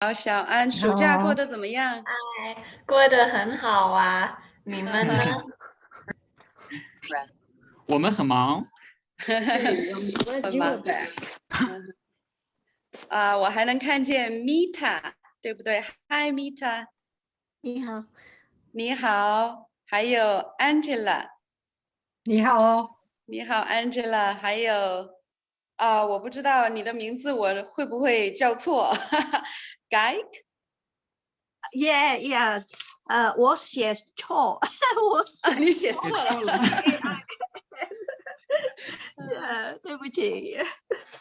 好，小安，你暑假过好，得怎么样？哎，过得很好啊，你们呢？我们很忙。很忙。我还能看见 Mita， 对不对？Hi Mita，你好，你好。还有 Angela， 你好，你好 Angela。还有我不知道你的名字我会不会叫错？Guy， 耶，我写错，你写错了。对不起。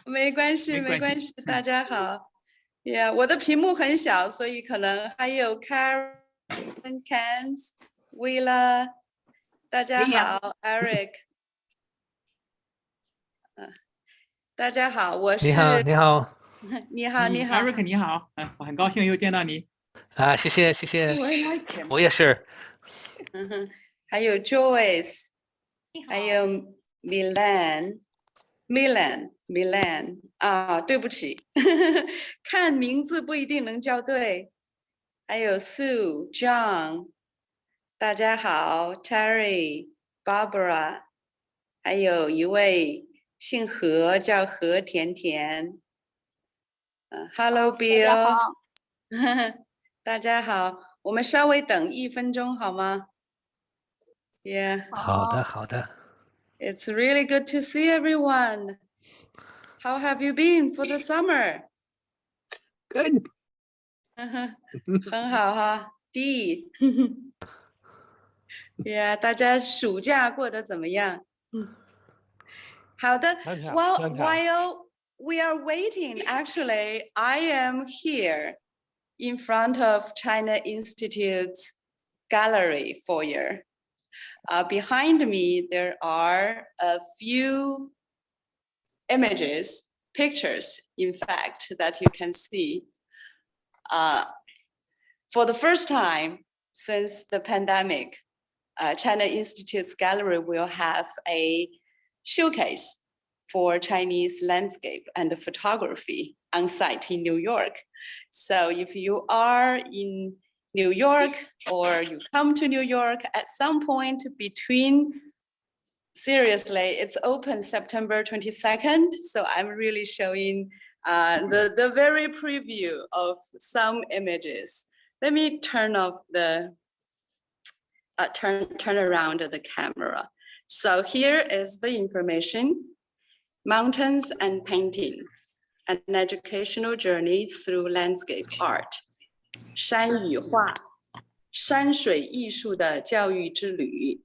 没关系，没关系，大家好。我的屏幕很小，所以可能还有 Karen、Cans、Willa， 大家好 ，Eric， 大家好，我是你好，你好，你好，你好。 Eric 你好，我很高兴又见到你。谢谢，我也是。还有 Joyce， 还有 Milan，对不起，看名字不一定能叫对。还有 Sue、John， 大家好 ，Terry、Barbara， 还有一位姓何，叫何甜甜。Hello Bill， 大家好，我们稍微等1分钟好吗？ 好的，好的。It's really good to see everyone. How have you been for the summer? Good. 很好哈 ，D。大家暑假过得怎么样？好的。Well, while we are waiting, actually, I am here in front of China Institute's gallery foyer. Behind me, there are a few images, pictures, in fact, that you can see. For the first time since the pandemic, China Institute's gallery will have a showcase for Chinese landscape and photography on site in New York. So if you are in New York or you come to New York at some point between, seriously, it's open September 22nd. So I'm really showing the very preview of some images. Let me turn off the, turn around the camera. So here is the information: Mountains and Painting, an educational journey through landscape art. 山与画，山水艺术的教育之旅。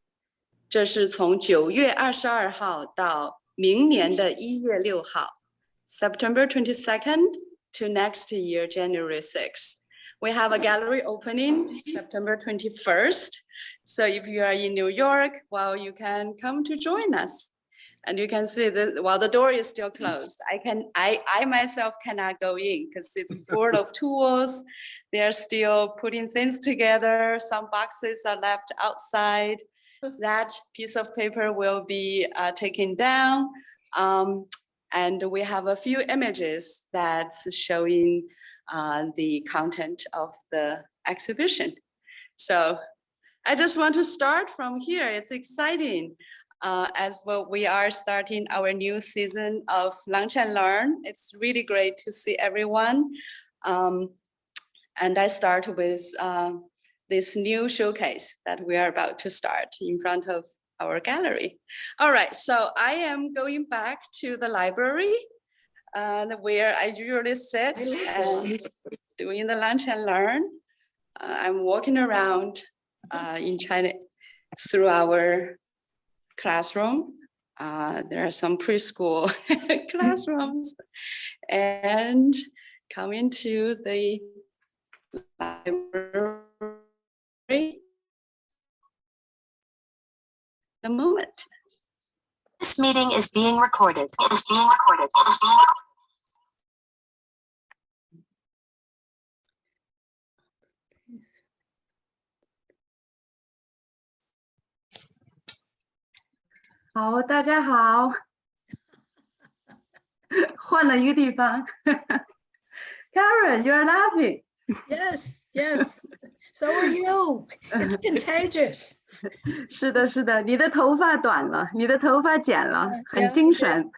这是从9月22号到明年的1月6号 ，September 22nd to next year January 6th. We have a gallery opening September 21st. So if you are in New York, well, you can come to join us. And you can see that while the door is still closed, I myself cannot go in because it's full of tools. They're still putting things together. Some boxes are left outside. That piece of paper will be taken down. And we have a few images that's showing the content of the exhibition. So I just want to start from here. It's exciting. As well, we are starting our new season of Lunch and Learn. It's really great to see everyone. And I start with this new showcase that we are about to start in front of our gallery. All right, so I am going back to the library where I usually sit and doing the Lunch and Learn. I'm walking around in China through our classroom. There are some preschool classrooms, and coming to the library. A moment. This meeting is being recorded.好，大家好，换了一个地方， Karen, you're laughing. Yes, yes. So are you. It's contagious. 是的，是的，你的头发短了，你的头发剪了，很 Yeah, 精 yeah. 神。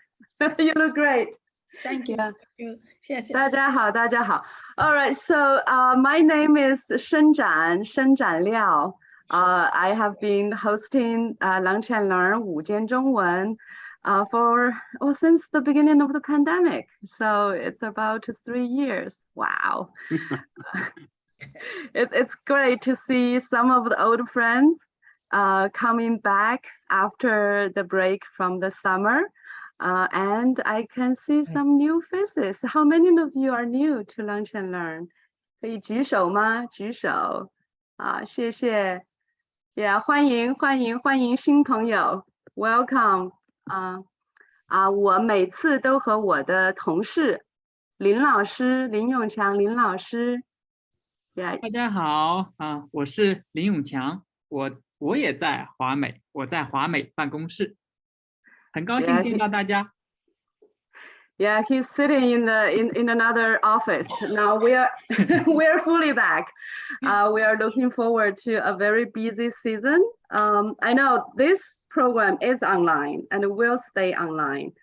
You look great. Thank you. Yeah. Thank you. 谢谢。大家好，大家好。All right, so my name is 伸展廖。I have been hosting Lunch and Learn 午间中文since the beginning of the pandemic. So it's about 3 years. Wow. It's great to see some of the old friends coming back after the break from the summer. And I can see some new faces. How many of you are new to Lunch and Learn? 可以举手吗？举手。谢谢。Yeah, 欢迎新朋友。Welcome. 我每次都和我的同事林老师林永强林老师。Yeah. 大家好我是林永强，我也在华美，我在华美办公室，很高兴见到大家。Yeah, he's sitting in another office. Now we are fully back. We are looking forward to a very busy season. I know this program is online and will stay online.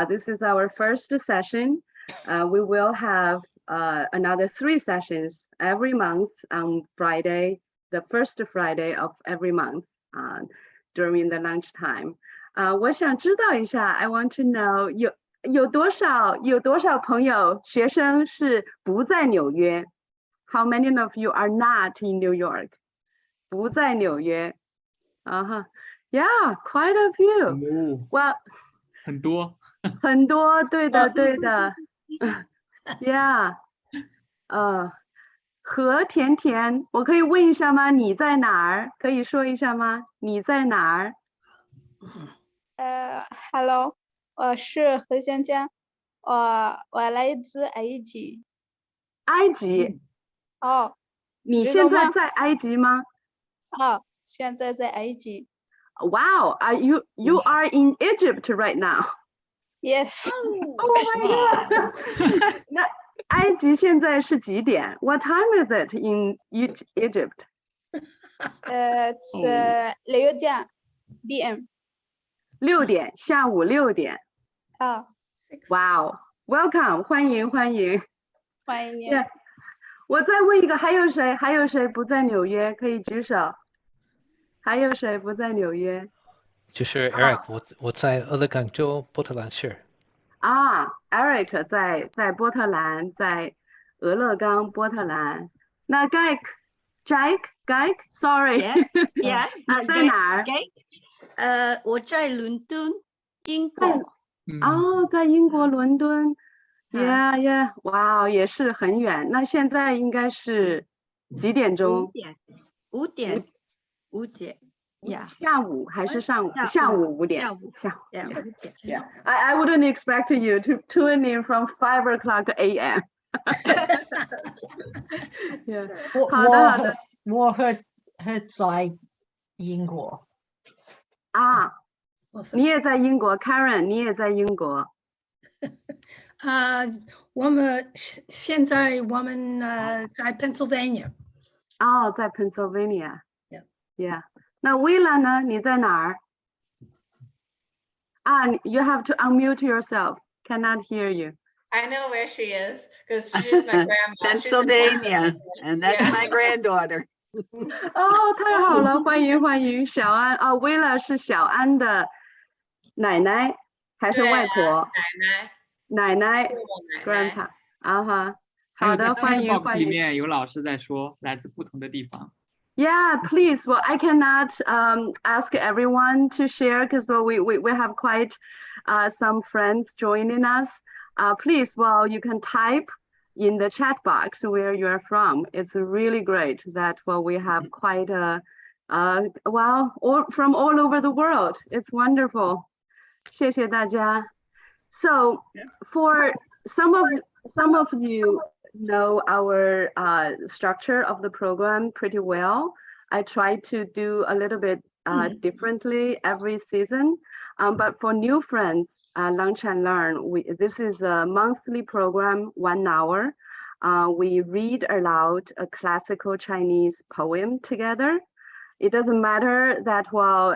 This is our first session. We will have another 3 sessions every month on Friday, the first Friday of every month during the lunchtime. 我想知道一下 I want to know 有多少朋友学生是不在纽约 How many of you are not in New York? 不在纽约 Yeah, quite a few. Well, 很多很多，对的对的。Yeah. 何甜甜，我可以问一下吗？你在哪儿？可以说一下吗？你在哪儿？ Hello， 我是何香江，我来自埃及。埃及？哦，你现在在埃及吗？现在在埃及。Wow, you are in Egypt right now? Yes. Oh my god. 那埃及现在是几点 What time is it in Egypt? It's 6点 PM. 6点，下午6点。Wow, welcome, 欢迎。欢迎你。Yeah. 我再问一个，还有谁不在纽约？可以举手。还有谁不在纽约？就是 Eric，我在俄勒冈州波特兰市。Eric 在波特兰，在俄勒冈波特兰。那 Jack, sorry. Yeah. 你在哪儿？我在伦敦，英国。在英国伦敦。Yeah, wow, 也是很远。那现在应该是几点钟？5点。Yeah. 下午还是上午？下午5点。下午5点。Yeah. I wouldn't expect you to tune in from 5 o'clock a.m. Yeah. 好的。我和在英国。你也在英国 ，Karen， 你也在英国。我们现在在 Pennsylvania。在 Pennsylvania。Yeah. 那 Willa 呢？你在哪儿？You have to unmute yourself. Cannot hear you. I know where she is because she's my grandma. Pennsylvania, and that's my granddaughter. 太好了，欢迎小安。Willa 是小安的奶奶还是外婆？奶奶 grandpa。好的，欢迎。里面有老师在说，来自不同的地方。Yeah, please. Well, I cannot ask everyone to share because we have quite some friends joining us. Please, you can type in the chat box where you are from. It's really great that we have quite from all over the world. It's wonderful. 谢谢大家. So for some of you know our structure of the program pretty well. I try to do a little bit differently every season, but for new friends, Lunch and Learn, this is a monthly program, 1 hour. we read aloud a classical Chinese poem together. It doesn't matter that, well,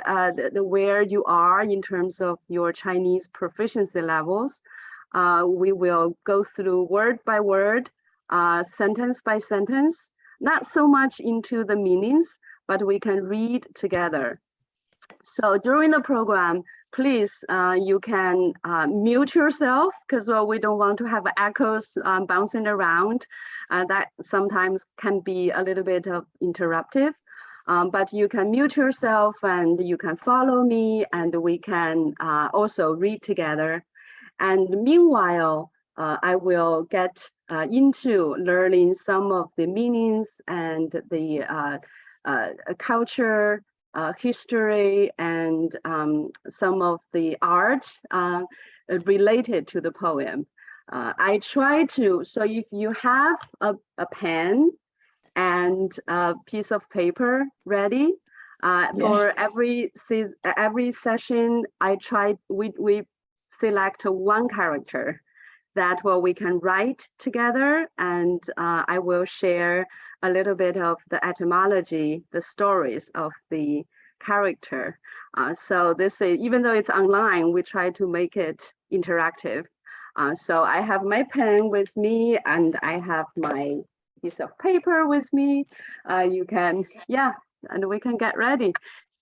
where you are in terms of your Chinese proficiency levels. We will go through word by word, sentence by sentence, not so much into the meanings, but we can read together. So during the program, please, you can mute yourself because we don't want to have echoes bouncing around. That sometimes can be a little bit of interruptive. But you can mute yourself and you can follow me, and we can also read together. And meanwhile, I will get into learning some of the meanings and the culture, history, and some of the art related to the poem. I try to, so if you have a pen and a piece of paper ready, for every session, we select one character that we can write together, and I will share a little bit of the etymology, the stories of the character. So this is, even though it's online, we try to make it interactive. So I have my pen with me and I have my piece of paper with me. You can, and we can get ready.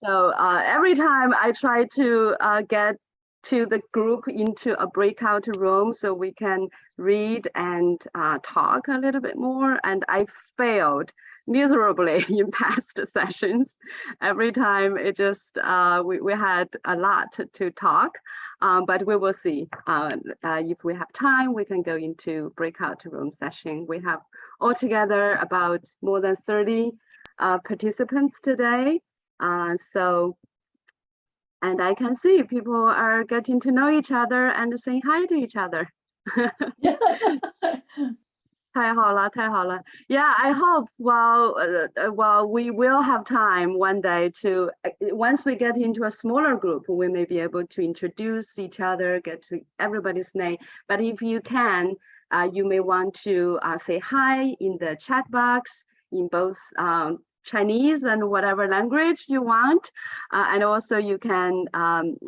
So every time I try to get to the group into a breakout room so we can read and talk a little bit more. And I failed miserably in past sessions. Every time it just, we had a lot to talk, but we will see. If we have time, we can go into breakout room session. We have altogether about more than 30 participants today. And I can see people are getting to know each other and saying hi to each other. 太好了，太好了. Yeah, I hope while we will have time one day to, once we get into a smaller group, we may be able to introduce each other, get to everybody's name. But if you can, you may want to say hi in the chat box in both Chinese and whatever language you want. And also you can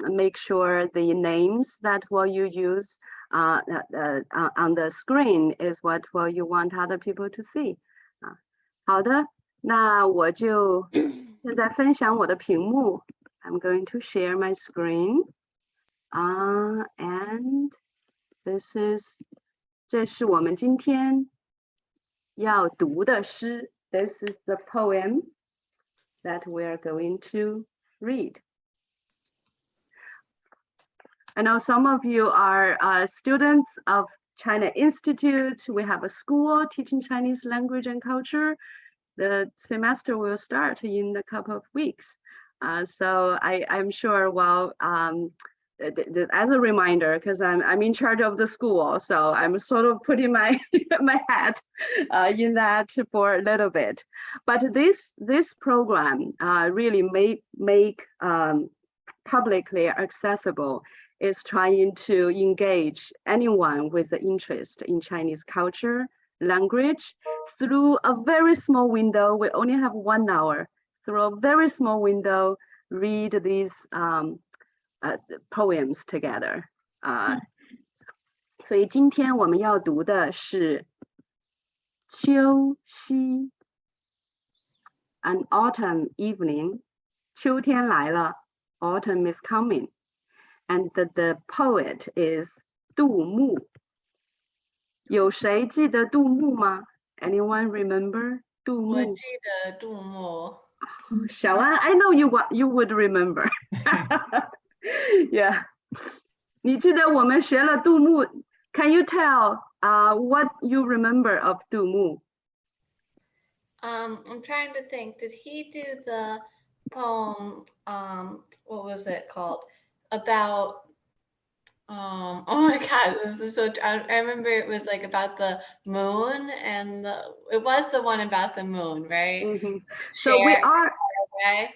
make sure the names that you use on the screen is what you want other people to see. 好的，那我就现在分享我的屏幕。I'm going to share my screen. And这是我们今天要读的诗。This is the poem that we are going to read. I know some of you are students of China Institute. We have a school teaching Chinese language and culture. The semester will start in a couple of weeks. So I'm sure, as a reminder, because I'm in charge of the school, so I'm sort of putting my hat in that for a little bit. But this program really make publicly accessible is trying to engage anyone with an interest in Chinese culture, language, through a very small window. We only have 1 hour. Through a very small window, read these poems together. 所以今天我们要读的是秋夕 An autumn evening. 秋天来了 Autumn is coming. And the poet is 杜牧。有谁记得杜牧吗？ Anyone remember 杜牧？我记得杜牧。小安 I know you would remember. Yeah. 你记得我们学了杜牧 Can you tell what you remember of 杜牧? I'm trying to think. Did he do the poem? What was it called? About oh my God, this is so. I remember it was like about the moon, and it was the one about the moon, right? Mm-hmm. So we are. Okay.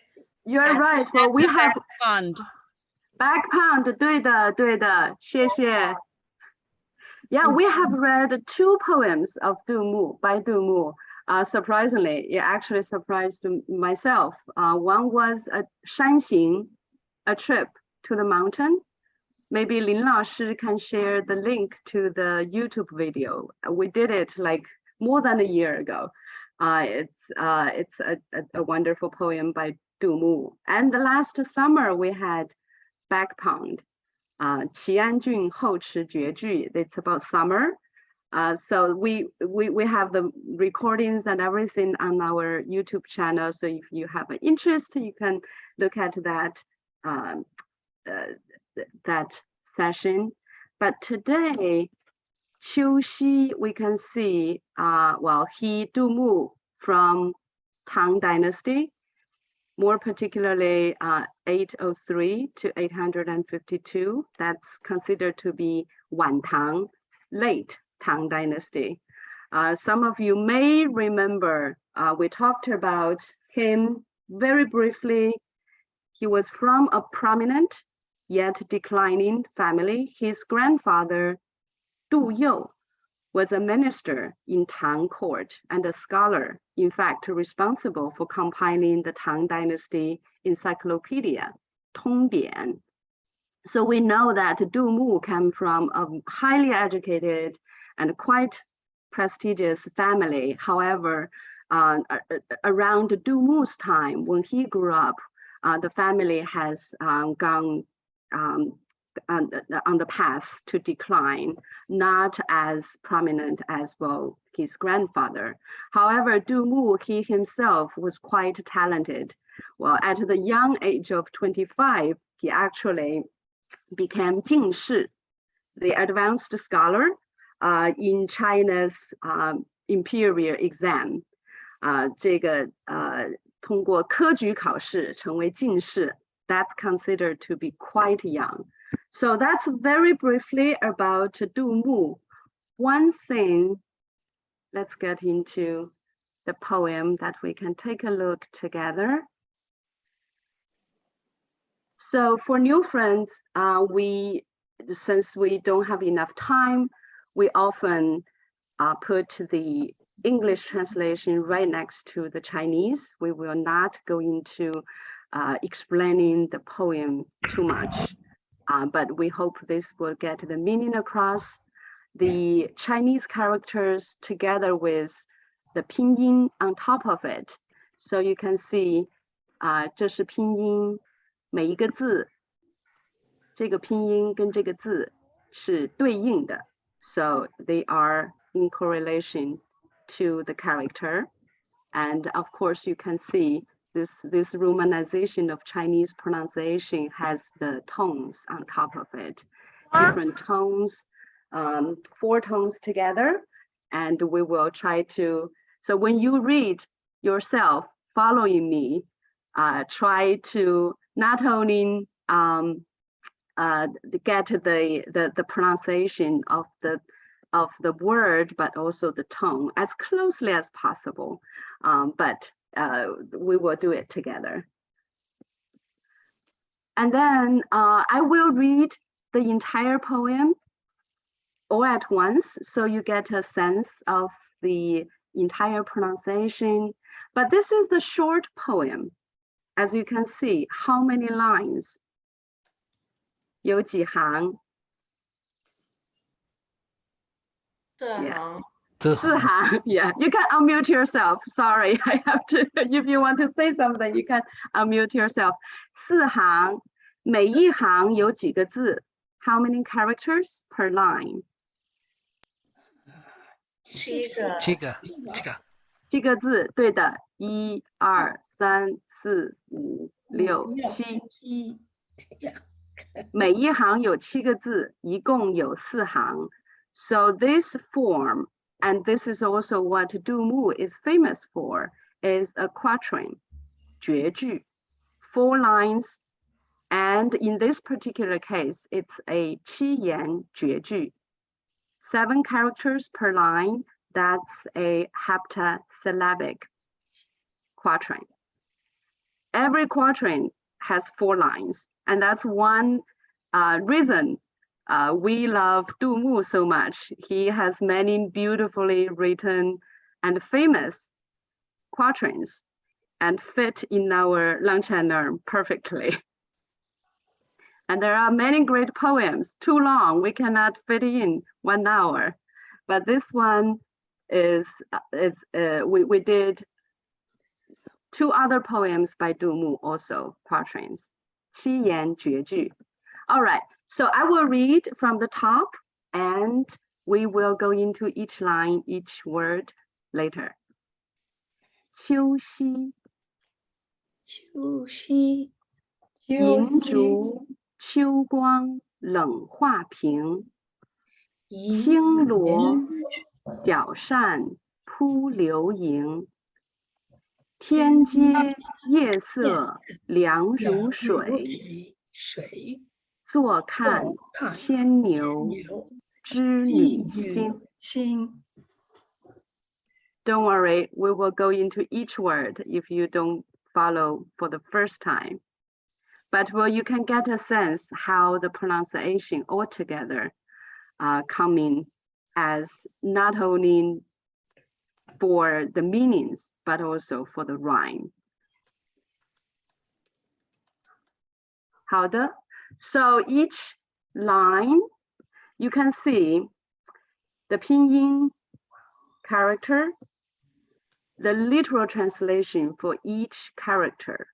You're right. Well, we have Pond. back pond. 对的，谢谢。Yeah, we have read 2 poems of by Du Mu. Surprisingly, it actually surprised myself. One was a Shanxing, a trip to the mountain. Maybe Lin Lao Shi can share the link to the YouTube video. We did it like more than a year ago. It's a wonderful poem by Du Mu. And the last summer we had Back Pond, 齐安郡后池绝句. It's about summer. So we have the recordings and everything on our YouTube channel. So if you have an interest, you can look at that that session. But today, Qiu Xi, we can see, well, he Du Mu from Tang Dynasty, more particularly 803 to 852. That's considered to be Wan Tang, late Tang Dynasty. Some of you may remember, we talked about him very briefly. He was from a prominent yet declining family. His grandfather, Du You, was a minister in Tang court and a scholar, in fact, responsible for compiling the Tang Dynasty encyclopedia, Tongdian. So we know that Du Mu came from a highly educated and quite prestigious family. However, around Du Mu's time, when he grew up, the family has gone on the path to decline, not as prominent as well his grandfather. However, Du Mu, he himself was quite talented. Well, at the young age of 25, he actually became Jingshi, the advanced scholar in China's imperial exam. 这个通过科举考试成为进士, that's considered to be quite young. So that's very briefly about Du Mu. One thing, let's get into the poem that we can take a look together. So for new friends, since we don't have enough time, we often put the English translation right next to the Chinese. We will not go into explaining the poem too much, but we hope this will get the meaning across. The Chinese characters together with the pinyin on top of it. So you can see, 这是拼音，每一个字，这个拼音跟这个字是对应的. So they are in correlation to the character. And of course, you can see this romanization of Chinese pronunciation has the tones on top of it. Different tones, 4 tones together. And we will try to, so when you read yourself following me, try to not only get the pronunciation of the word, but also the tone as closely as possible. But we will do it together. And then I will read the entire poem all at once, so you get a sense of the entire pronunciation. But this is the short poem. As you can see, how many lines? 有几行? 4行. 4行, yeah. You can unmute yourself. Sorry, I have to. If you want to say something, you can unmute yourself. 4行, 每一行有几个字? How many characters per line? 7个. 7个字, 对的. 1、2、3、4、5、6、7. 每一行有7个字, 一共有4行. So this form, and this is also what Du Mu is famous for, is a quatrain, 绝句, 4 lines. And in this particular case, it's a 七言绝句, 7 characters per line. That's a heptasyllabic quatrain. Every quatrain has 4 lines, and that's one reason We love Du Mu so much. He has many beautifully written and famous quatrains and fit in our Langchaner perfectly. And there are many great poems, too long, we cannot fit in 1 hour. But this one is, we did 2 other poems by Du Mu also, quatrains. 七言绝句. All right, so I will read from the top and we will go into each line, each word later. 秋夕秋夕，银烛秋光冷画屏，青罗角扇扑流萤。天阶夜色凉如水，坐看牵牛织女星。Don't worry, we will go into each word if you don't follow for the first time. But well, you can get a sense how the pronunciation altogether coming as not only for the meanings, but also for the rhyme. 好的, so each line, you can see the pinyin character, the literal translation for each character.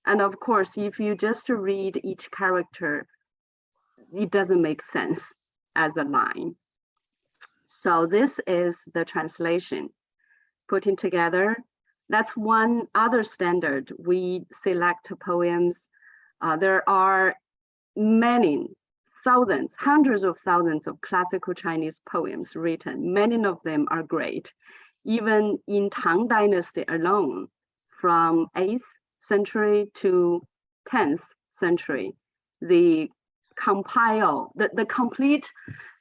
And of course, if you just read each character, it doesn't make sense as a line. So this is the translation. Putting together, that's one other standard. We select poems. There are many, thousands, hundreds of thousands of classical Chinese poems written. Many of them are great. Even in Tang Dynasty alone, from 8th century to 10th century, the complete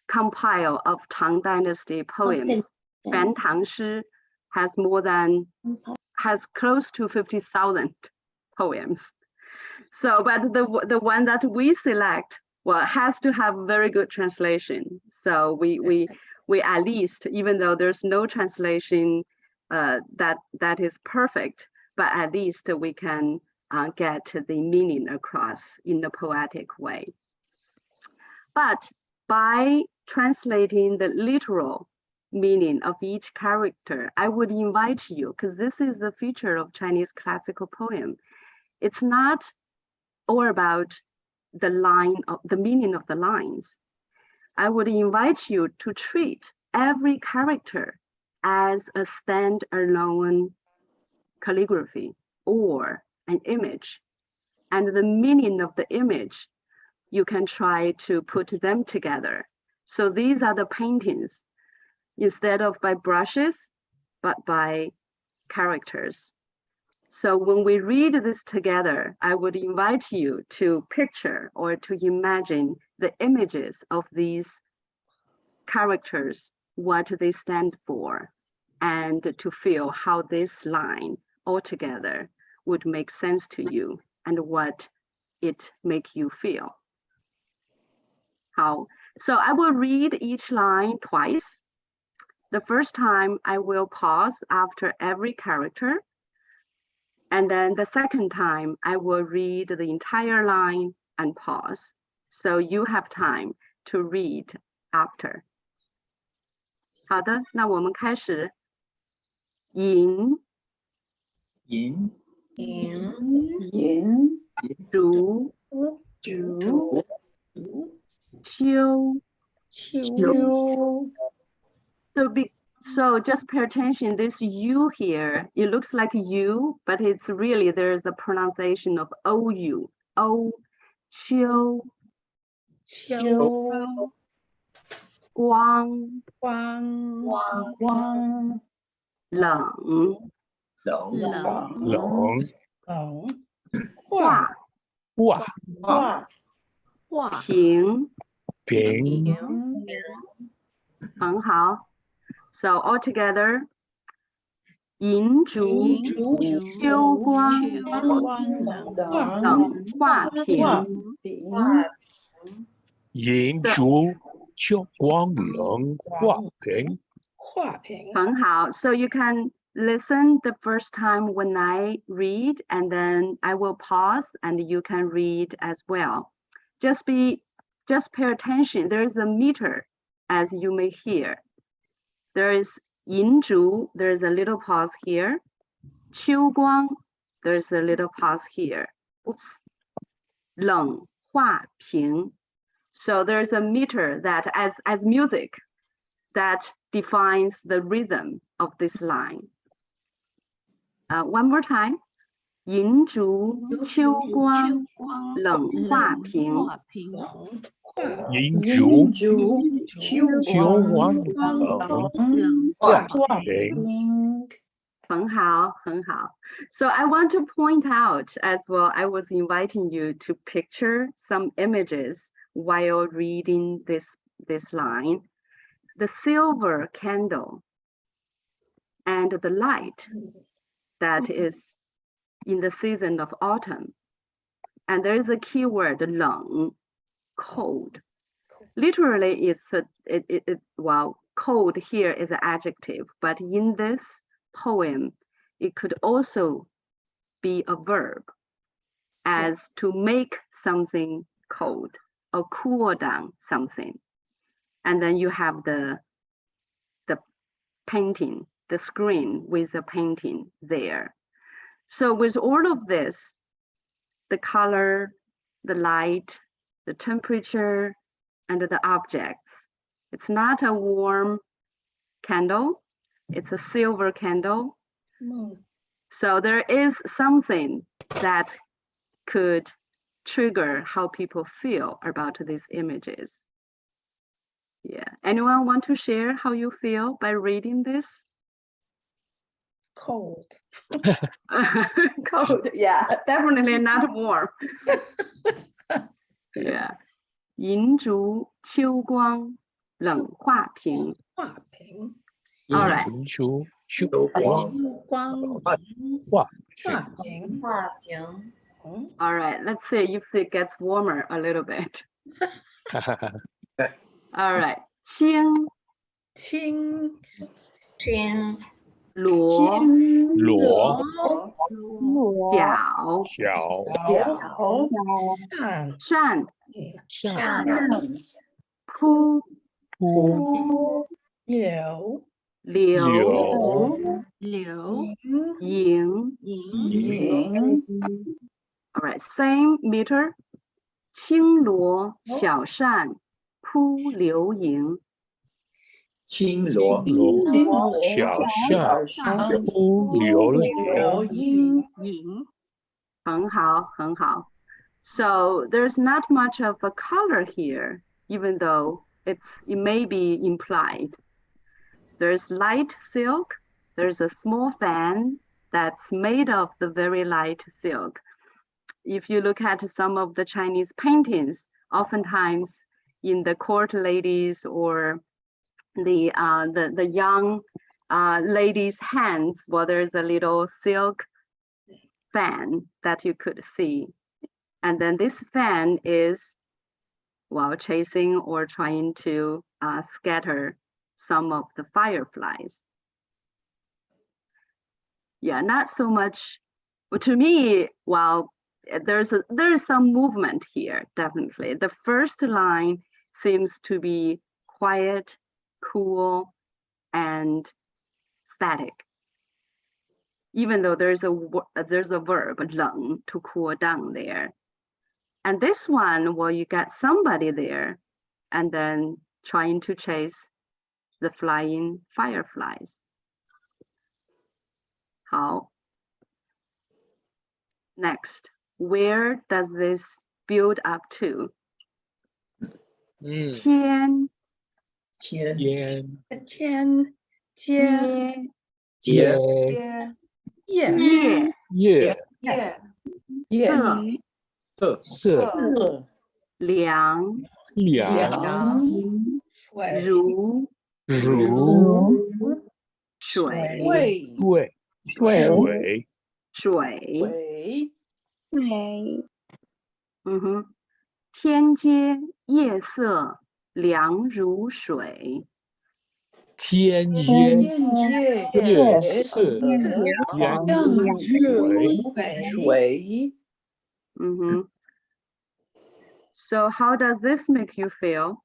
compile of Tang Dynasty poems, Ban Tang Shi, has close to 50,000 poems. So, but the one that we select, well, has to have very good translation. So we at least, even though there's no translation that is perfect, but at least we can get the meaning across in a poetic way. But by translating the literal meaning of each character, I would invite you, because this is the feature of Chinese classical poem. It's not all about the meaning of the lines. I would invite you to treat every character as a stand-alone calligraphy or an image. And the meaning of the image, you can try to put them together. So these are the paintings, instead of by brushes, but by characters. So when we read this together, I would invite you to picture or to imagine the images of these characters, what they stand for, and to feel how this line altogether would make sense to you and what it make you feel. How? So I will read each line twice. The first time I will pause after every character. And then the second time I will read the entire line and pause. So you have time to read after. 好的，那我们开始。银烛秋。So just pay attention, this U here, it looks like U, but it's really, there's a pronunciation of OU. O, 秋。光。冷。画。平。很好。So all together, 银烛秋光冷画屏。银烛就光能画屏。画屏。很好. So you can listen the first time when I read, and then I will pause and you can read as well. Just pay attention. There is a meter, as you may hear. There is 银烛, there is a little pause here. 秋光, there's a little pause here. Oops. 冷画屏. So there's a meter that as music that defines the rhythm of this line. One more time. 银烛秋光冷画屏。银烛秋光冷画屏。很好，很好. So I want to point out as well, I was inviting you to picture some images while reading this line. The silver candle and the light that is in the season of autumn. And there is a key word, 冷, cold. Literally, well, cold here is an adjective, but in this poem, it could also be a verb as to make something cold or cool down something. And then you have the painting, the screen with the painting there. So with all of this, the color, the light, the temperature, and the objects, it's not a warm candle, it's a silver candle. So there is something that could trigger how people feel about these images. Yeah, anyone want to share how you feel by reading this? Cold. Cold, yeah, definitely not warm. Yeah. 银烛秋光冷画屏. 画屏。 All right. 银烛秋光画屏。画屏。 All right, let's see if it gets warmer a little bit. All right. 青 罗 扇 扇 扑 柳 影 All right, same meter. 青罗小扇扑流萤. 青罗小扇扑流萤。很好，很好. So there's not much of a color here, even though it may be implied. There's light silk. There's a small fan that's made of the very light silk. If you look at some of the Chinese paintings, oftentimes in the court ladies or the young ladies' hands, well, there's a little silk fan that you could see. And then this fan is, well, chasing or trying to scatter some of the fireflies. Yeah, not so much. Well, to me, well, there's some movement here, definitely. The first line seems to be quiet, cool, and static. Even though there's a verb, 冷, to cool down there. And this one, well, you got somebody there and then trying to chase the flying fireflies. How? Next, where does this build up to? 天 色 凉 如 水 水 天天阶夜色凉如水。天烟夜色凉如水。So how does this make you feel?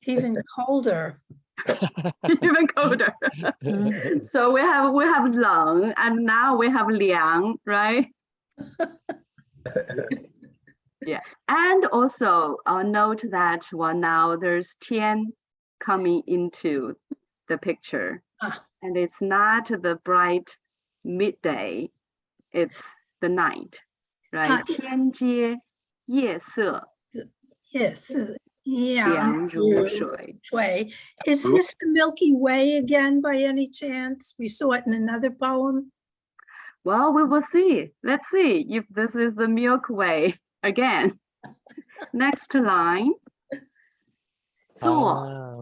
Even colder. Even colder. So we have 冷 and now we have 凉, right? Yeah, and also note that now there's 天 coming into the picture, and it's not the bright midday, it's the night, right? 天阶夜色 Yes. 凉如水. Way. Is this the Milky Way again by any chance? We saw it in another poem. Well, we will see. Let's see if this is the Milky Way again. Next line. 坐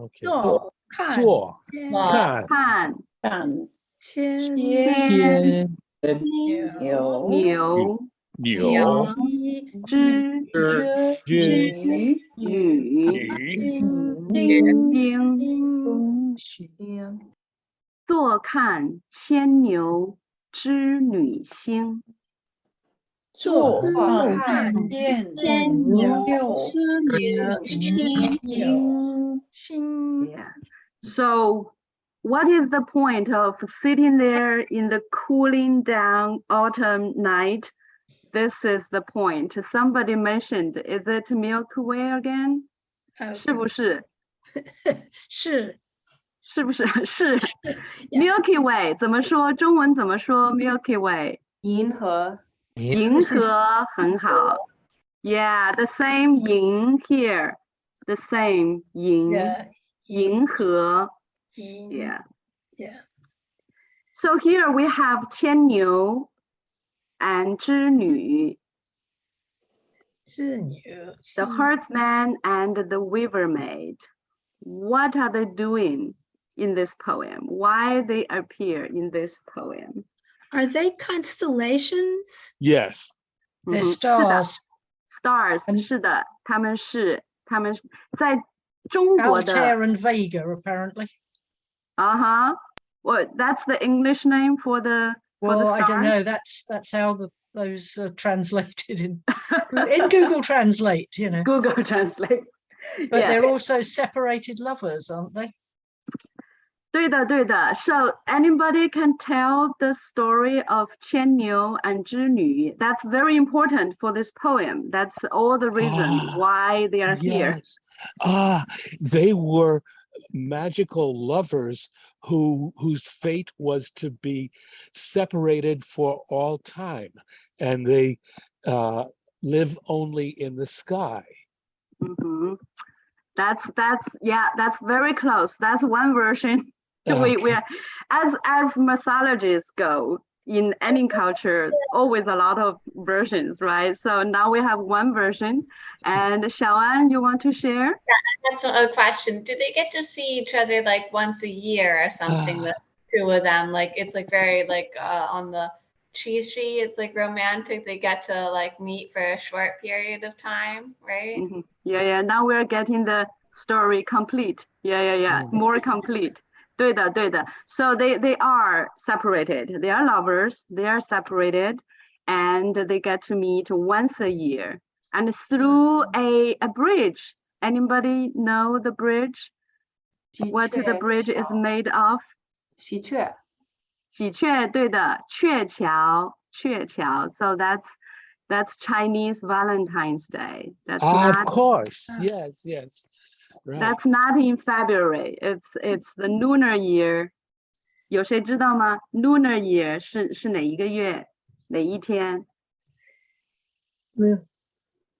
坐看千牛织女星，坐看牵牛织女星。坐看牵牛织女星。 Yeah. So what is the point of sitting there in the cooling down autumn night? This is the point. Somebody mentioned, is it Milky Way again? 是不是？是不是？是 Milky Way 怎么说？中文怎么说 Milky Way？ 银河很好。Yeah, the same 银 here. The same 银河。Yeah. So here we have 牵牛 and 织女. The herdsman and the weaver maid. What are they doing in this poem? Why they appear in this poem? Are they constellations? Yes. They're stars. Stars, 是的，他们在中国的 Altair and Vega, apparently. Well, that's the English name for the Well, I don't know. That's how those are translated in Google Translate, you know. Google Translate. But they're also separated lovers, aren't they? 对的. So anybody can tell the story of 牵牛 and 织女. That's very important for this poem. That's all the reason why they are here. They were magical lovers whose fate was to be separated for all time, and they live only in the sky. That's very close. That's one version. We as mythologists go in any culture, always a lot of versions, right? So now we have one version. And Xiaoan, you want to share? Yeah, that's a question. Do they get to see each other like once a year or something? The two of them, like it's like very like on the Qixi, it's like romantic. They get to like meet for a short period of time, right? Yeah. Now we're getting the story complete. Yeah. More complete. 对的. So they are separated. They are lovers. They are separated, and they get to meet once a year, and through a bridge. Anybody know the bridge? What the bridge is made of? 喜鹊，对的，鹊桥. So that's Chinese Valentine's Day. That's of course. Yes. Right. That's not in February. It's the lunar year. 有谁知道吗？ Lunar year 是哪一个月？哪一天？没有。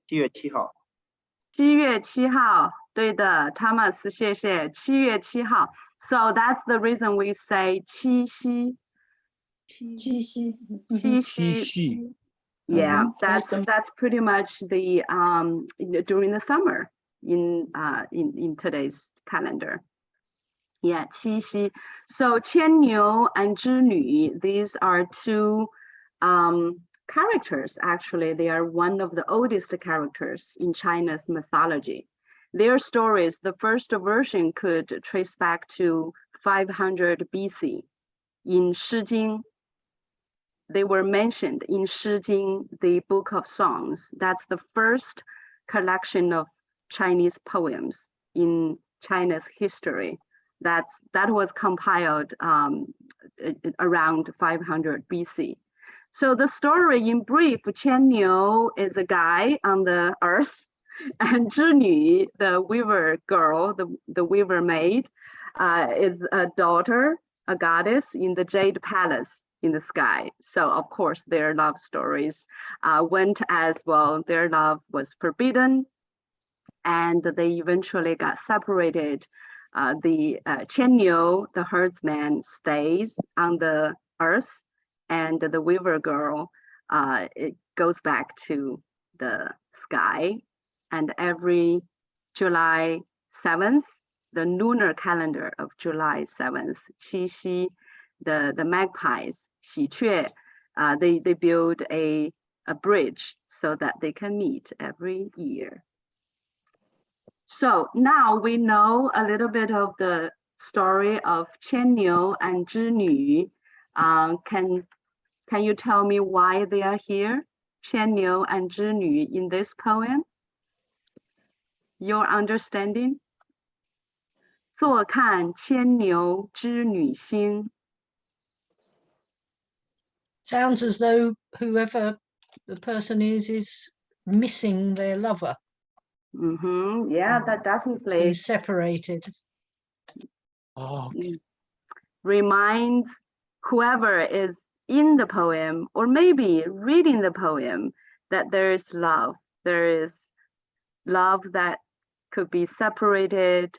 7月7号。7月7号，对的 ，Thomas， 谢谢。7月7号。So that's the reason we say 七夕。七夕。Yeah, that's pretty much the during the summer in today's calendar. Yeah, 七夕. So 牵牛 and 织女, these are two characters, actually, they are one of the oldest characters in China's mythology. Their stories, the first version could trace back to 500 BC. In Shi Jing, they were mentioned in Shi Jing, the Book of Songs. That's the first collection of Chinese poems in China's history. That was compiled around 500 BC. So the story in brief, Qian Niu is a guy on the earth, and Zhi Nu, the weaver girl, the weaver maid, is a daughter, a goddess in the Jade Palace in the sky. So of course their love stories went as well. Their love was forbidden, and they eventually got separated. The Qian Niu, the herdsman, stays on the earth, and the weaver girl, it goes back to the sky. And every July 7th, the lunar calendar of July 7th, Qixi, the magpies, Xi-Que, they build a bridge so that they can meet every year. So now we know a little bit of the story of Qian Niu and Zhi Nu. Can you tell me why they are here, Qian Niu and Zhi Nu, in this poem? Your understanding? 坐看牵牛织女星. Sounds as though whoever the person is missing their lover. Yeah, that definitely is separated. Oh, okay. Reminds whoever is in the poem, or maybe reading the poem, that there is love. There is love that could be separated,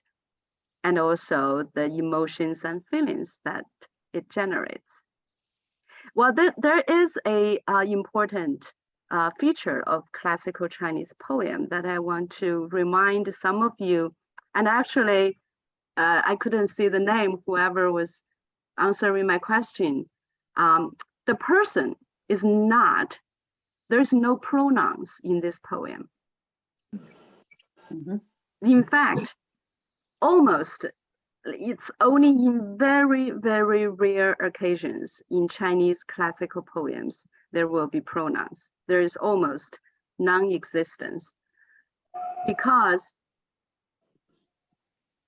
and also the emotions and feelings that it generates. Well, there is a important feature of classical Chinese poem that I want to remind some of you. And actually, I couldn't see the name, whoever was answering my question. The person is not, there's no pronouns in this poem. In fact, almost, it's only in very, very rare occasions in Chinese classical poems there will be pronouns. There is almost non-existence because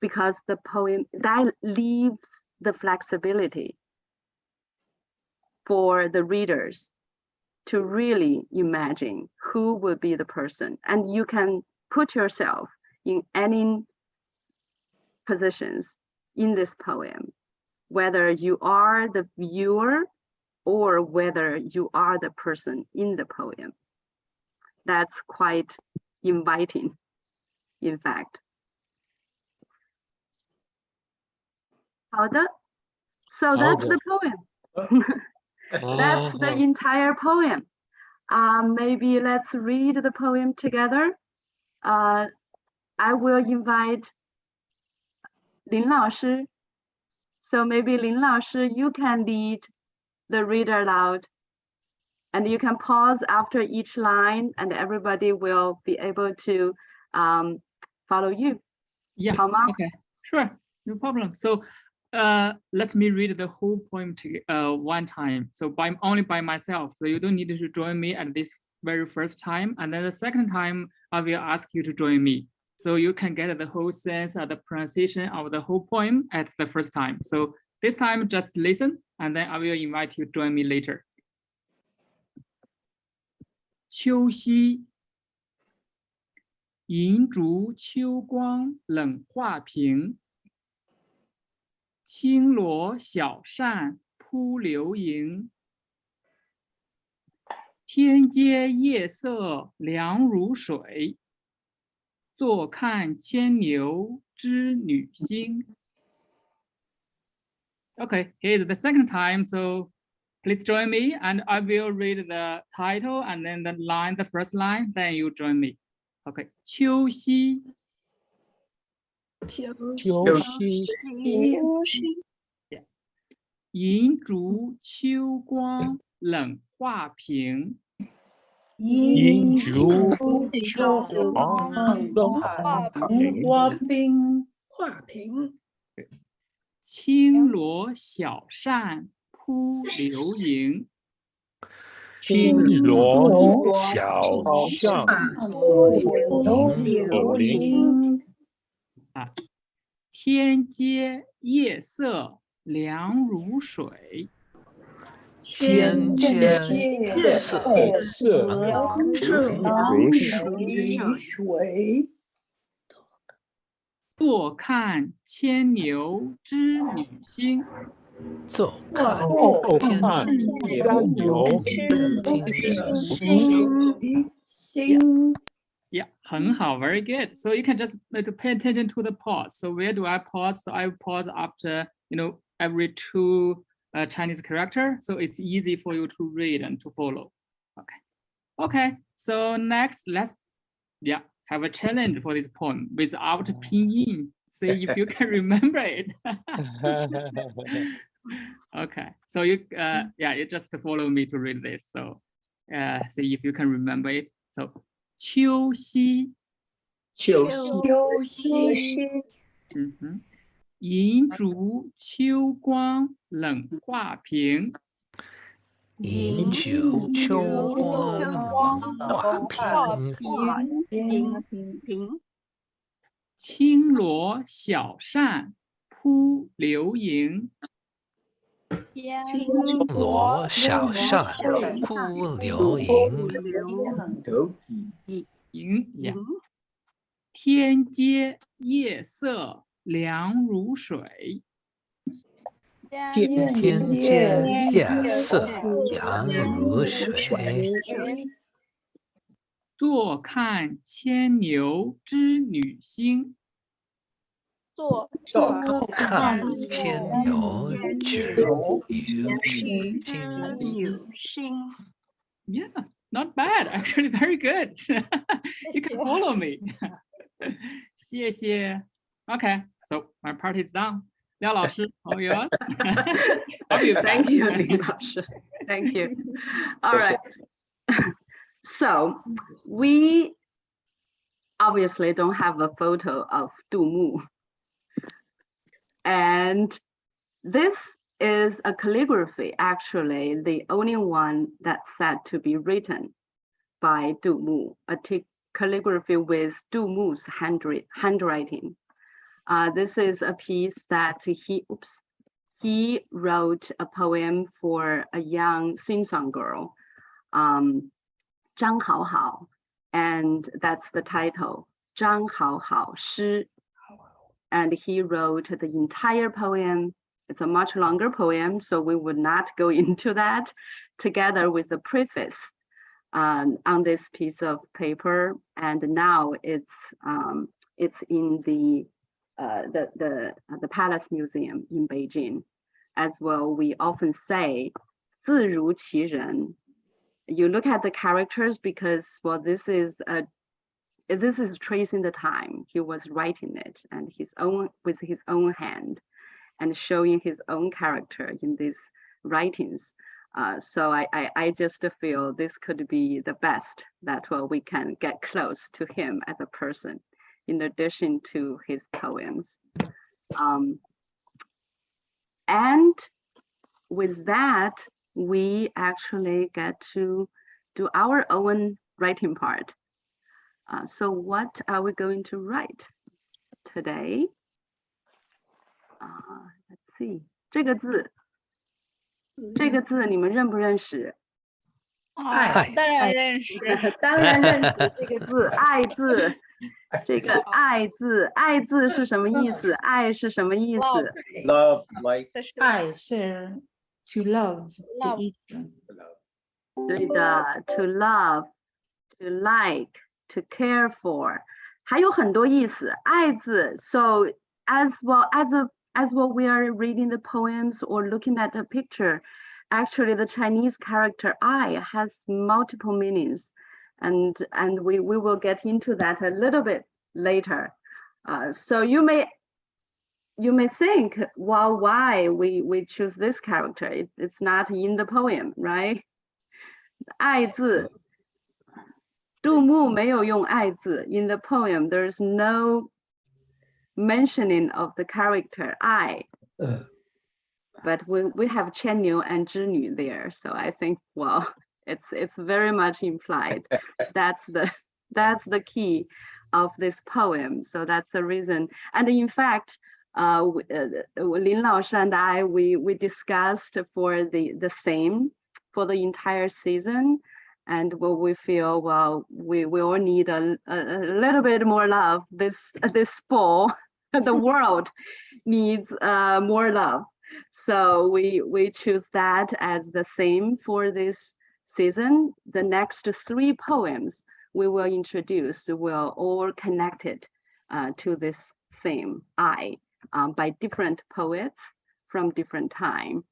the poem that leaves the flexibility for the readers to really imagine who would be the person, and you can put yourself in any positions in this poem, whether you are the viewer or whether you are the person in the poem. That's quite inviting, in fact. 好的, so that's the poem. That's the entire poem. Maybe let's read the poem together. I will invite Lin Lao Shi. So maybe Lin Lao Shi, you can lead the read aloud, and you can pause after each line, and everybody will be able to follow you. Yeah, okay, sure, no problem. So let me read the whole poem one time. So only by myself. So you don't need to join me at this very first time. And then the second time, I will ask you to join me. So you can get the whole sense of the pronunciation of the whole poem at the first time. So this time, just listen, and then I will invite you to join me later. 秋夕，银烛秋光冷画屏，轻罗小扇扑流萤。天阶夜色凉如水，坐看牵牛织女星。Okay, here is the second time, so please join me, and I will read the title and then the line, the first line, then you join me. Okay, 秋夕，银烛秋光冷画屏，银烛照花瓶画屏，轻罗小扇扑流萤。青罗小巷流萤，天阶夜色凉如水。天阶夜色凉如水。坐看牵牛织女星。坐看牵牛星。Yeah, 很好, very good. So you can just pay attention to the pause. So where do I pause? So I pause after, every two Chinese character. So it's easy for you to read and to follow. Okay. So next, let's have a challenge for this poem without pinyin. See if you can remember it. Okay. So you just follow me to read this. So see if you can remember it. So 秋夕，银烛秋光冷画屏。饮酒秋光画屏。轻罗小扇扑流萤。轻罗小扇扑流萤。天阶夜色凉如水。天阶夜色凉如水。坐看牵牛织女星。坐看牵牛织女星。Yeah, not bad. Actually, very good. You can follow me. 谢谢. Okay, so my part is done. 廖老师, all yours. Thank you, 林老师. Thank you. All right. So we obviously don't have a photo of Du Mu. And this is a calligraphy, actually, the only one that's said to be written by Du Mu, a calligraphy with Du Mu's handwriting. This is a piece that he wrote a poem for a young sing-song girl, Zhang Haohao, and that's the title, Zhang Haohao Shi. And he wrote the entire poem. It's a much longer poem, so we would not go into that, together with the preface on this piece of paper. And now it's in the Palace Museum in Beijing. As well, we often say 字如其人. You look at the characters because, well, this is tracing the time he was writing it and with his own hand and showing his own character in these writings. So I just feel this could be the best that we can get close to him as a person, in addition to his poems. And with that, we actually get to do our own writing part. So what are we going to write today? Let's see. 这个字你们认不认识？当然认识。当然认识这个字，爱字。这个爱字是什么意思？爱是什么意思 ？Love, like. 爱是 to love 的意思。对的 ，to love, to like, to care for， 还有很多意思。爱字 ，so as well we are reading the poems or looking at the picture, actually the Chinese character I has multiple meanings, and we will get into that a little bit later. So you may think, well, why we choose this character? It's not in the poem, right? 爱字杜牧没有用爱字 in the poem. There's no mentioning of the character I. But we have 牵牛 and 织女 there, so I think, well, it's very much implied. That's the key of this poem. So that's the reason. And in fact, Lin Laoshi and I, we discussed for the theme for the entire season, and we feel, well, we all need a little bit more love this fall. The world needs more love. So we choose that as the theme for this season. The next 3 poems we will introduce will all connected to this theme, I, by different poets from different time.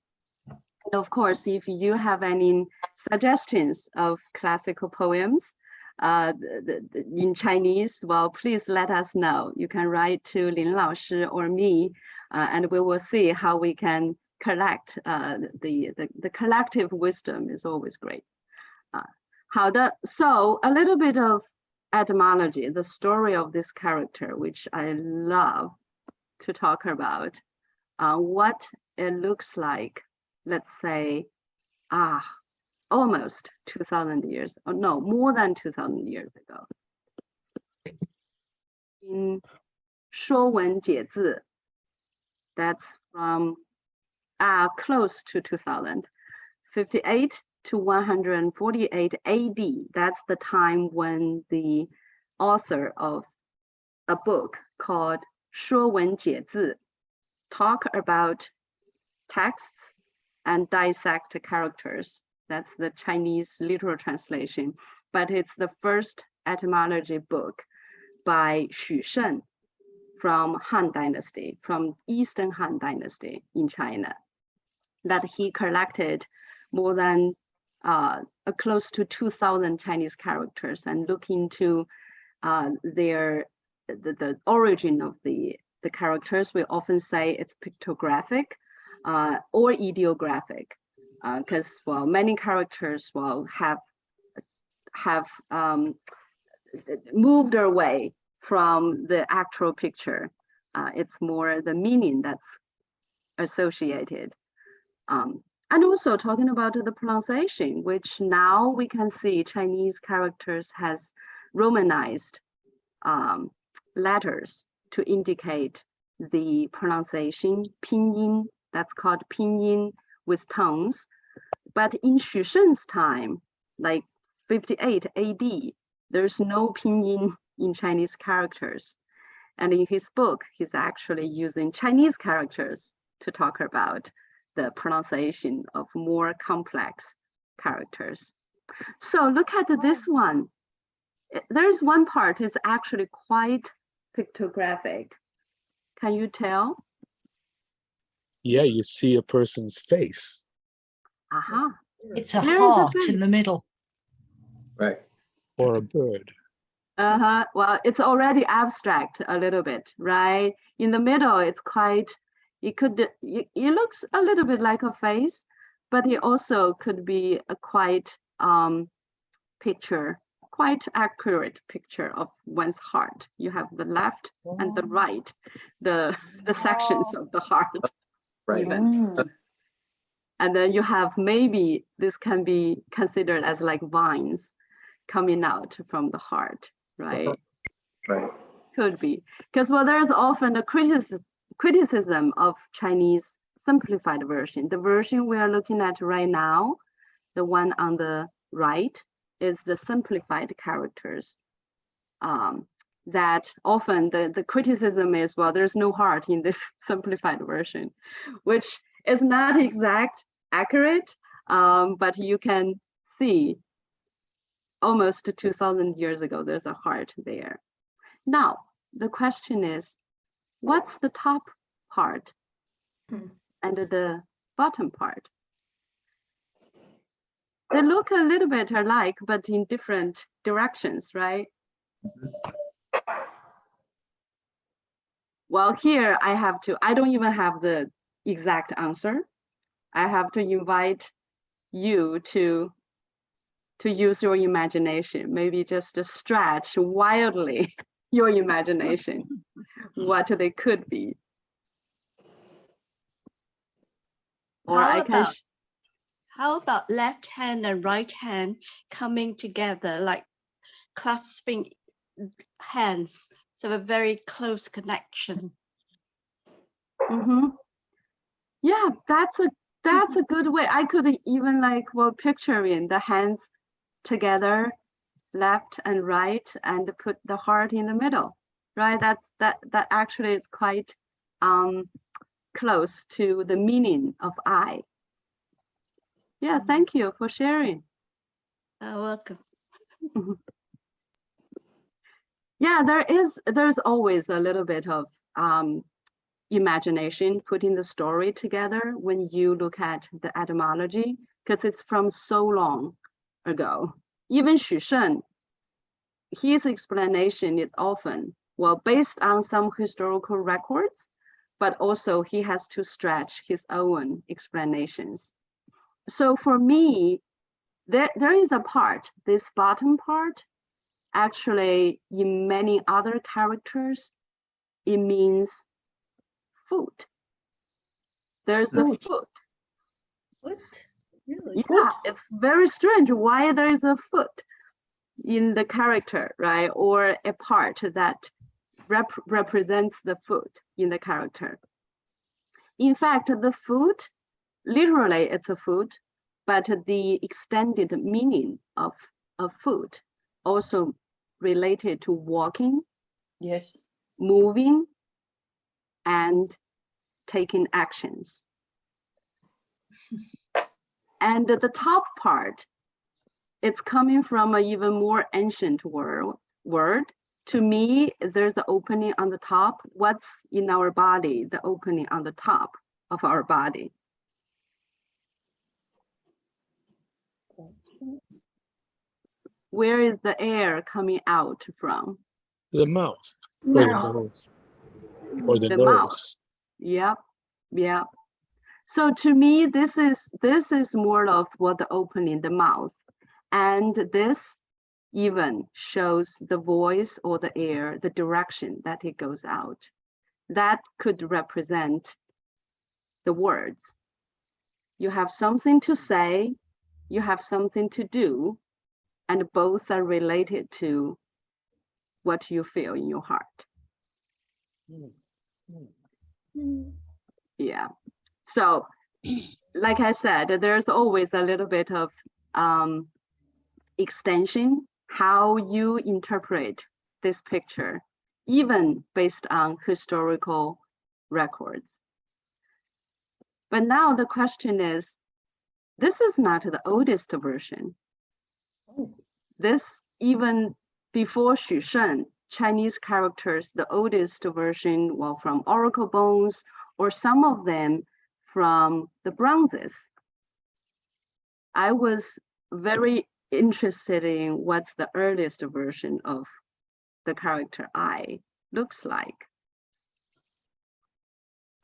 And of course, if you have any suggestions of classical poems in Chinese, well, please let us know. You can write to Lin Laoshi or me, and we will see how we can collect the collective wisdom is always great. 好的, so a little bit of etymology, the story of this character, which I love to talk about, what it looks like, let's say, almost 2,000 years, or no, more than 2,000 years ago. In 说文解字, that's from close to 2000, 58 to 148 AD. That's the time when the author of a book called 说文解字 talk about texts and dissect characters. That's the Chinese literal translation, but it's the first etymology book by Xu Shen from Han Dynasty, from Eastern Han Dynasty in China, that he collected more than close to 2,000 Chinese characters and look into the origin of the characters. We often say it's pictographic or ideographic, because well, many characters will have moved away from the actual picture. It's more the meaning that's associated. And also talking about the pronunciation, which now we can see Chinese characters has Romanized letters to indicate the pronunciation, pinyin, that's called pinyin with tones. But in Xu Shen's time, like 58 AD, there's no pinyin in Chinese characters. And in his book, he's actually using Chinese characters to talk about the pronunciation of more complex characters. So look at this one. There's one part is actually quite pictographic. Can you tell? Yeah, you see a person's face. It's a heart in the middle. Right. Or a bird. Well, it's already abstract a little bit, right? In the middle, it's quite, it looks a little bit like a face, but it also could be a quite quite accurate picture of one's heart. You have the left and the right, the sections of the heart. Right. And then you have maybe this can be considered as like vines coming out from the heart, right? Right. Could be. Because well, there's often a criticism of Chinese simplified version. The version we are looking at right now, the one on the right, is the simplified characters. That often the criticism is, well, there's no heart in this simplified version, which is not accurate, but you can see almost 2,000 years ago, there's a heart there. Now, the question is, what's the top part and the bottom part? They look a little bit alike, but in different directions, right? Well, here I don't even have the exact answer. I have to invite you to to use your imagination, maybe just to stretch wildly your imagination, what they could be. Or how about left hand and right hand coming together, like clasping hands, so a very close connection. Yeah, that's a good way. I could even picturing the hands together, left and right, and put the heart in the middle, right? That actually is quite close to the meaning of I. Yeah, thank you for sharing. Welcome. Yeah, there's always a little bit of imagination putting the story together when you look at the etymology, because it's from so long ago. Even Xu Shen, his explanation is often, well, based on some historical records, but also he has to stretch his own explanations. So for me, there is a part, this bottom part, actually in many other characters, it means foot. There's a foot. What? Really? Yeah, it's very strange why there is a foot in the character, right? Or a part that represents the foot in the character. In fact, the foot, literally it's a foot, but the extended meaning of a foot also related to walking, yes, moving, and taking actions. And the top part, it's coming from an even more ancient word. To me, there's the opening on the top. What's in our body, the opening on the top of our body? Where is the air coming out from? The mouth, or the nose, or the nose. Mouth. Yep, yep. So to me, this is more of what the opening, the mouth, and this even shows the voice or the air, the direction that it goes out. That could represent the words. You have something to say, you have something to do, and both are related to what you feel in your heart. Yeah. So, like I said, there's always a little bit of extension, how you interpret this picture, even based on historical records. But now the question is, this is not the oldest version. This, even before Xu Shen, Chinese characters, the oldest version, well, from oracle bones, or some of them from the bronzes. I was very interested in what's the earliest version of the character I looks like.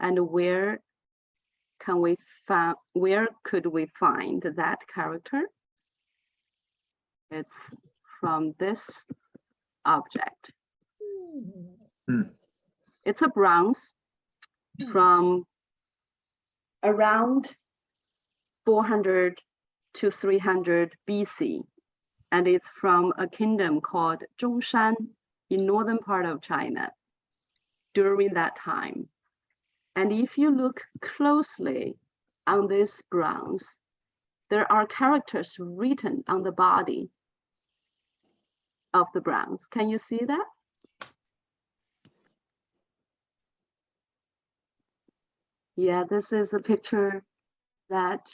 And where could we find that character? It's from this object. It's a bronze from around 400 to 300 BC. And it's from a kingdom called Zhongshan in northern part of China during that time. And if you look closely on this bronze, there are characters written on the body of the bronze. Can you see that? Yeah, this is a picture that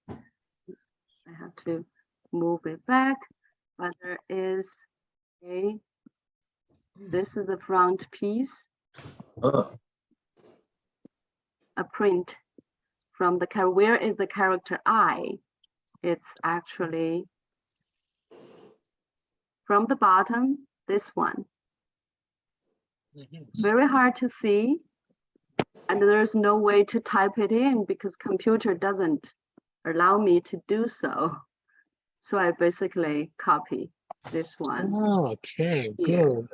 I have to move it back, but there is this is the front piece, a print from the character. Where is the character I? It's actually from the bottom, this one. Very hard to see, and there's no way to type it in because computer doesn't allow me to do so. So I basically copy this one. Oh, okay, here. good.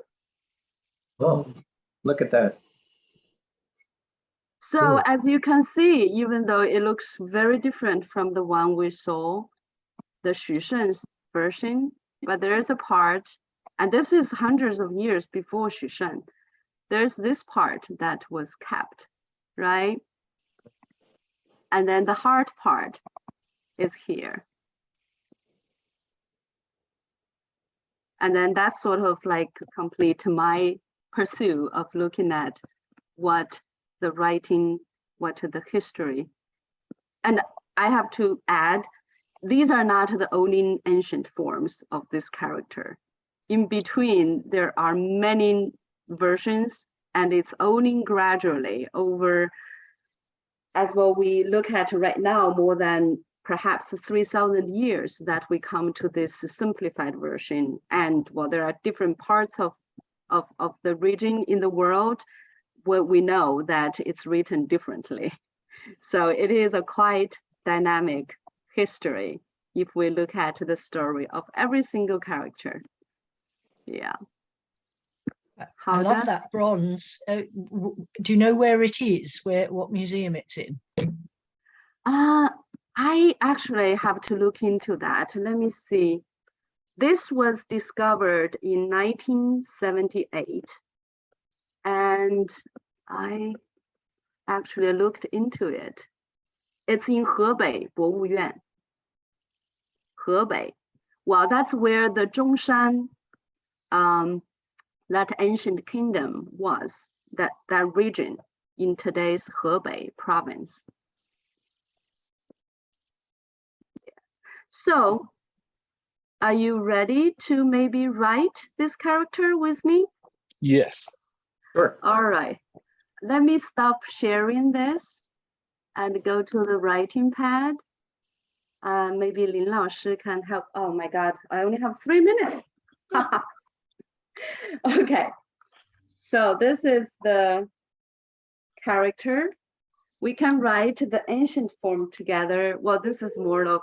Oh, look at that. So as you can see, even though it looks very different from the one we saw, the Xu Shen's version, but there is a part, and this is hundreds of years before Xu Shen, there's this part that was kept, right? And then the hard part is here. And then that's sort of like complete my pursuit of looking at what the writing, what the history. And I have to add, these are not the only ancient forms of this character. In between, there are many versions, and it's only gradually over, as well we look at right now, more than perhaps 3,000 years that we come to this simplified version. And well, there are different parts of the region in the world where we know that it's written differently. So it is a quite dynamic history if we look at the story of every single character. Yeah. I love that bronze. Do you know where it is? What museum it's in? I actually have to look into that. Let me see. This was discovered in 1978, and I actually looked into it. It's in Hebei 博物院. Hebei. Well, that's where the Zhongshan, that ancient kingdom was, that region in today's Hebei province. So, are you ready to maybe write this character with me? Yes. Sure. All right. Let me stop sharing this and go to the writing pad. Maybe Lin Lao Shi can help. Oh my God, I only have 3 minutes. Okay. So this is the character. We can write the ancient form together. Well, this is more of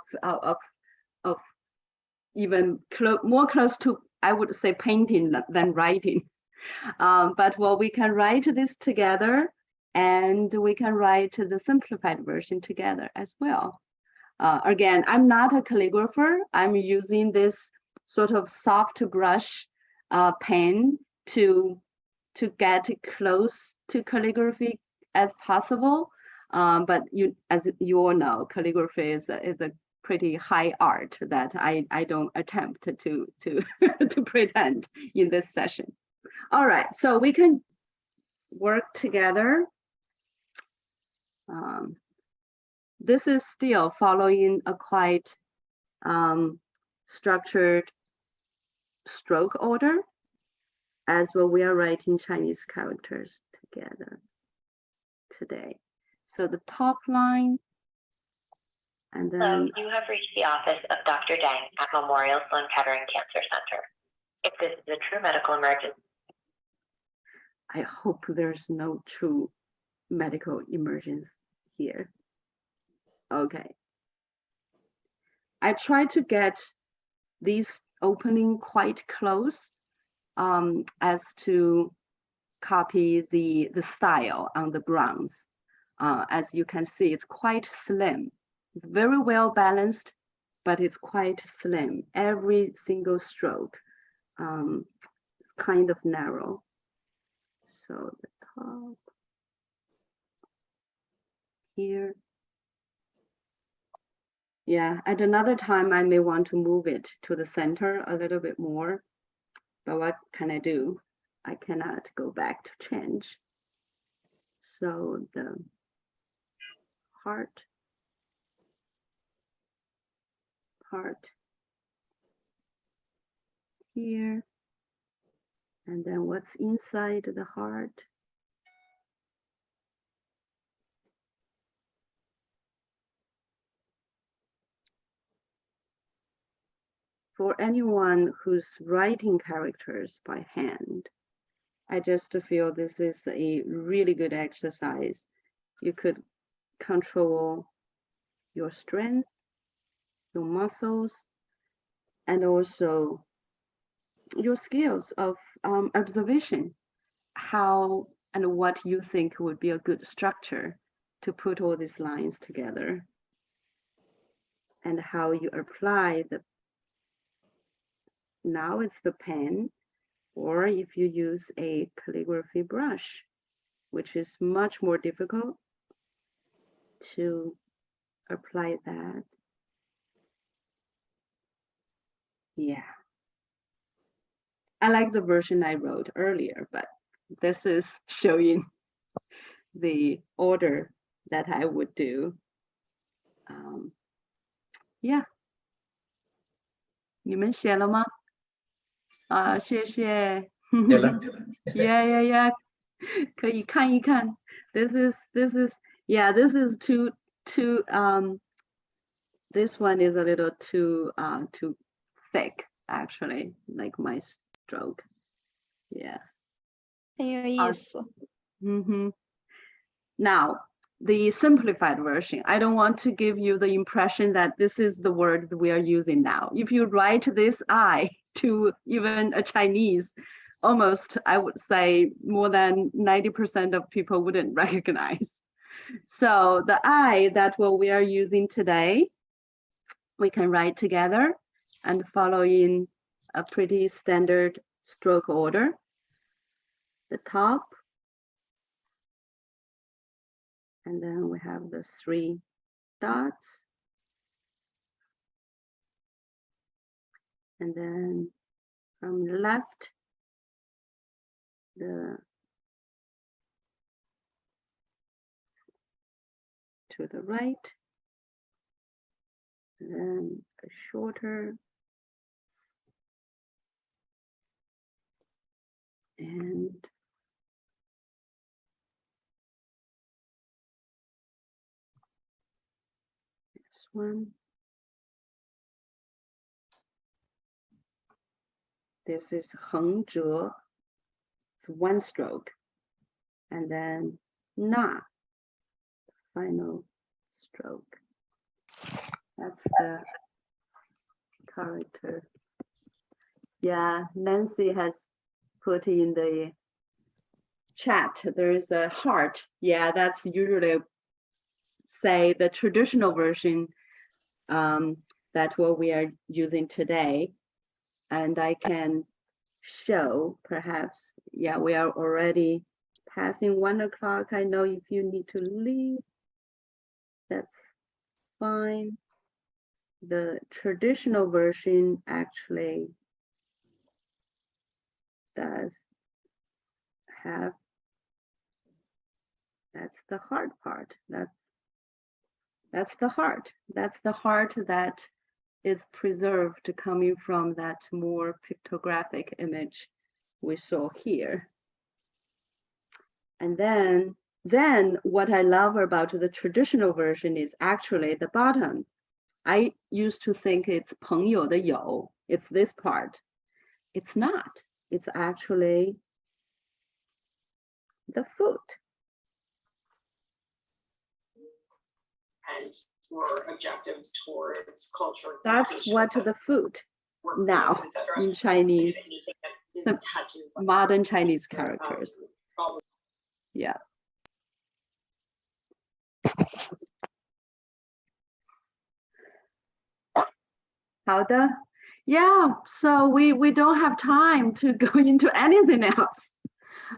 even more close to, I would say, painting than writing. But well, we can write this together, and we can write the simplified version together as well. Again, I'm not a calligrapher. I'm using this sort of soft brush pen to get close to calligraphy as possible. But as you all know, calligraphy is a pretty high art that I don't attempt to to pretend in this session. All right, so we can work together. This is still following a quite structured stroke order, as well we are writing Chinese characters together today. So the top line, and then... Hello, you have reached the office of Dr. Deng at Memorial Sloan Kettering Cancer Center. If this is a true medical emergency... I hope there's no true medical emergency here. Okay. I try to get these opening quite close as to copy the style on the bronze. As you can see, it's quite slim, very well balanced, but it's quite slim. Every single stroke is kind of narrow. So the top here. Yeah, at another time, I may want to move it to the center a little bit more, but what can I do? I cannot go back to change. So the heart part here, and then what's inside the heart. For anyone who's writing characters by hand, I just feel this is a really good exercise. You could control your strength, your muscles, and also your skills of observation, how and what you think would be a good structure to put all these lines together, and how you apply the, now it's the pen, or if you use a calligraphy brush, which is much more difficult to apply that. Yeah. I like the version I wrote earlier, but this is showing the order that I would do. Yeah. 你们写了吗？谢谢。Yeah. 可以看一看。This is yeah, this is too this one is a little too thick actually, like my stroke. Yeah. 很有意思。Now, the simplified version, I don't want to give you the impression that this is the word we are using now. If you write this I to even a Chinese, almost, I would say more than 90% of people wouldn't recognize. So the I that what we are using today, we can write together and follow in a pretty standard stroke order. The top, and then we have the 3 dots, and then from the left, to the right, and then a shorter, and this one. This is 横折, it's 1 stroke, and then na, final stroke. That's the character. Yeah, Nancy has put in the chat, there is a heart. Yeah, that's usually, say, the traditional version that what we are using today. And I can show perhaps, yeah, we are already passing 1 o'clock. I know if you need to leave, that's fine. The traditional version actually does have, that's the hard part. That's the heart. That's the heart that is preserved coming from that more pictographic image we saw here. And then what I love about the traditional version is actually the bottom. I used to think it's 朋友的友, it's this part. It's not. It's actually the foot. And more objectives towards culture. That's what the foot now in Chinese, modern Chinese characters. Yeah. Yeah, so we don't have time to go into anything else.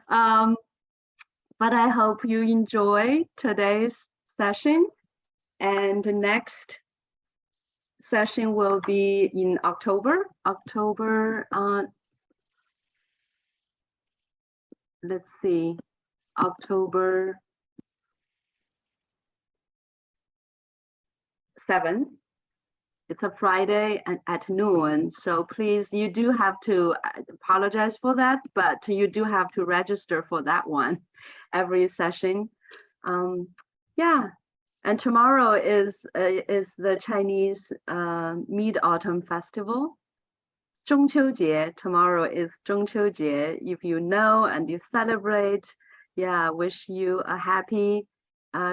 But I hope you enjoy today's session, and the next session will be in October. Let's see, October 7th. It's a Friday at noon, so please, you do have to, apologize for that, but you do have to register for that one every session. Yeah, and tomorrow is the Chinese Mid-Autumn Festival. 中秋节, tomorrow is 中秋节. If you know and you celebrate, yeah, wish you a happy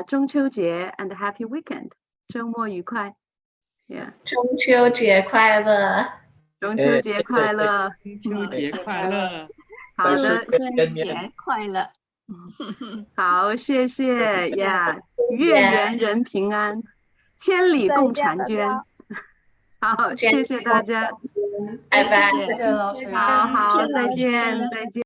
中秋节 and a happy weekend. 周末愉快. Yeah. 中秋节快乐.中秋节快乐！中秋节快乐！好的，春节快乐！好，谢谢呀，月圆人平安，千里共婵娟。好，谢谢大家，拜拜，好好，再见，再见。